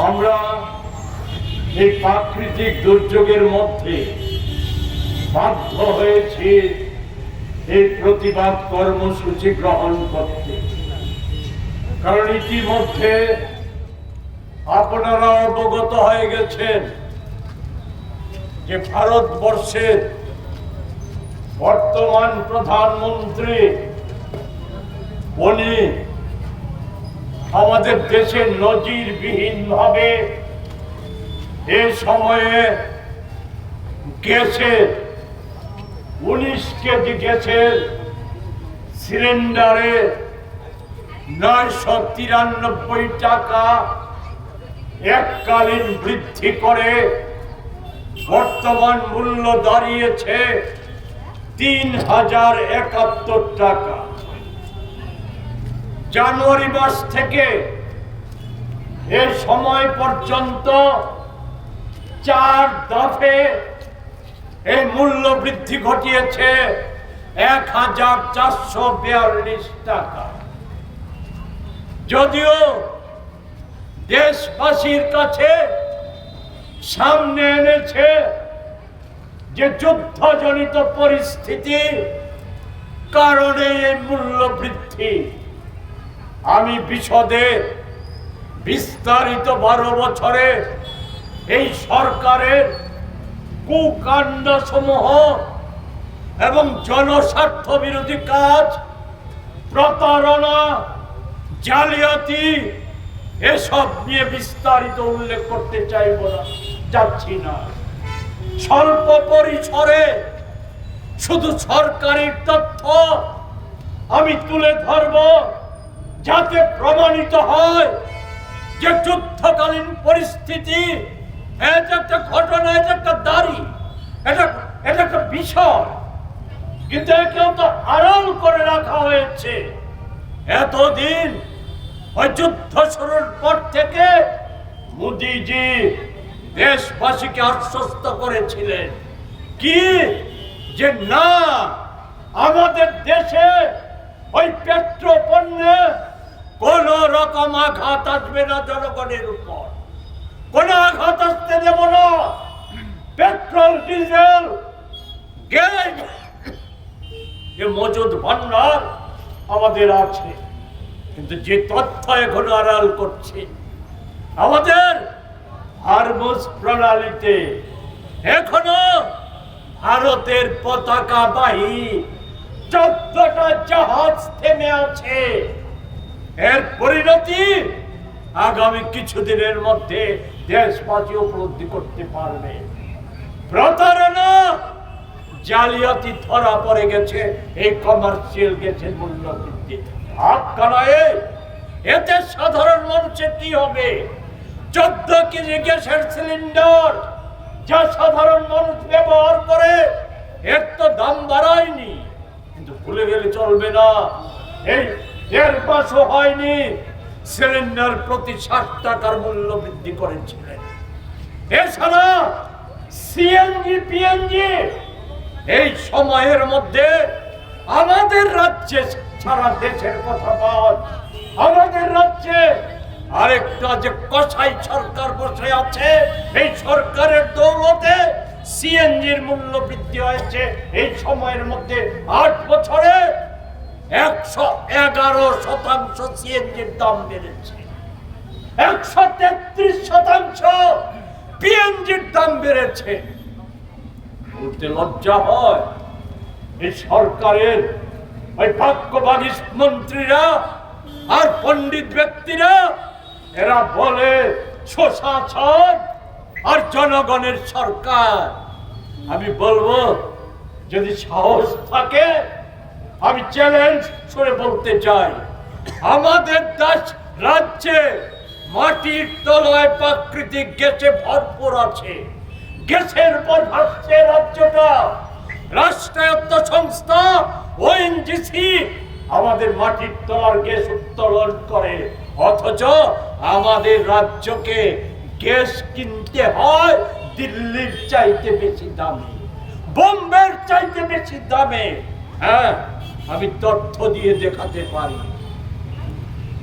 আমরা এই প্রাকৃতিক দুর্যোগের মধ্যে বাধ্য হয়েছি এই প্রতিবাদ কর্মসূচি গ্রহণ করতে, কারণ ইতিমধ্যে আপনারা অবগত হয়ে গেছেন যে ভারতবর্ষের বর্তমান প্রধানমন্ত্রী উনি আমাদের দেশের নজিরবিহীনভাবে এ সময়ে গ্যাসের 19 কেজি গ্যাসের সিলিন্ডারে 993 টাকা এককালীন বৃদ্ধি করে বর্তমান মূল্য দাঁড়িয়েছে 3071 টাকা। জানুয়ারি মাস থেকে এ সময় পর্যন্ত 4 দফে এই মূল্য বৃদ্ধি ঘটিয়েছে 1442 টাকা। যদিও দেশবাসীর কাছে সামনে এনেছে যে যুদ্ধজনিত পরিস্থিতি কারণে এই মূল্য বৃদ্ধি, আমি বিশদে বিস্তারিত 12 বছরে এই সরকারের কুকাণ্ড সমূহ এবং জনস্বার্থ বিরোধী কাজ, প্রতারণা, জালিয়াতি এসব নিয়ে বিস্তারিত উল্লেখ করতে যাচ্ছি না। স্বল্প পরিসরে শুধু সরকারি তথ্য আমি তুলে ধরব, যাতে প্রমাণিত হয় যে যুদ্ধকালীন পরিস্থিতি এটা একটা ঘটনা, এটা একটা দাড়ি, এটা একটা বিষয়, কিন্তু একেও তো আড়াল করে রাখা হয়েছে। এতদিন ওই যুদ্ধ শুরুর পর থেকে মোদিজি দেশবাসীকে আশ্বস্ত করেছিলেন কি, যে না, আমাদের দেশে ওই পেট্রো পণ্যে কোন রকম আঘাত আসবে না, জনগণের উপর কোন আঘাত আসতে দেব না। পেট্রোল, ডিজেল, গ্যাস এ মজুদ ভান্ডার আমাদের আছে, কিন্তু যে তথ্য এখন আড়াল করছে, আমাদের হরমুজ প্রণালীতে এখনো ভারতের পতাকাবাহী 14টা জাহাজ থেমে আছে। এর পরিণতি আগামী কিছুদিনের মধ্যে দেশবাসী উপলব্ধি করতে পারবে। প্রতারণা, জালিয়াতি ধরা পড়ে গেছে এই কমার্শিয়াল গ্যাসের মূল্য বৃদ্ধি। এতে সাধারণ মানুষের কি হবে? 14 কেজি গ্যাসের সিলিন্ডার যা সাধারণ মানুষ ব্যবহার করে, এর তো দাম বাড়ায়নি, কিন্তু ভুলে গেলে চলবে না, এই 1.5 মাসও হয়নি সিলিন্ডার প্রতি 60 টাকার মূল্য বৃদ্ধি করেছিলেন। এছাড়া সিএনজি, পিএনজি এই সময়ের মধ্যে আমাদের রাজ্যে, সারা দেশের কথা বল, আমাদের রাজ্যে আরেকটা যে কসাই সরকার বসে আছে, এই সরকারের দৌলতে সিএনজির মূল্য বৃদ্ধি হয়েছে এই সময়ের মধ্যে 8 বছরে 111% সিএনজির দাম বেড়েছে, 133% পিএনজির দাম বেড়েছে। বলতে লজ্জা হয় এই সরকারের ওই ভাগ্যবাদী মন্ত্রীরা আর পণ্ডিত ব্যক্তিরা, এরা বলে সুশাসন আর জনগণের সরকার। আমি বলবো, যদি সাহস থাকে আমি চ্যালেঞ্জ করে বলতে চাই, আমাদের দেশ রাজ্যে মাটির তলায় প্রাকৃতিক গ্যাসে ভরপুর আছে। গ্যাসের উপর ভাসছে রাজ্যটা। রাষ্ট্রায়ত্ত সংস্থা ওএনজিসি আমাদের মাটির তলার গ্যাস উত্তোলন করে, অথচ আমাদের রাজ্যকে গ্যাস কিনতে হয় দিল্লির চাইতে বেশি দামে, বোম্বের চাইতে বেশি দামে। হ্যাঁ, আমি তথ্য দিয়ে দেখাতে পারি।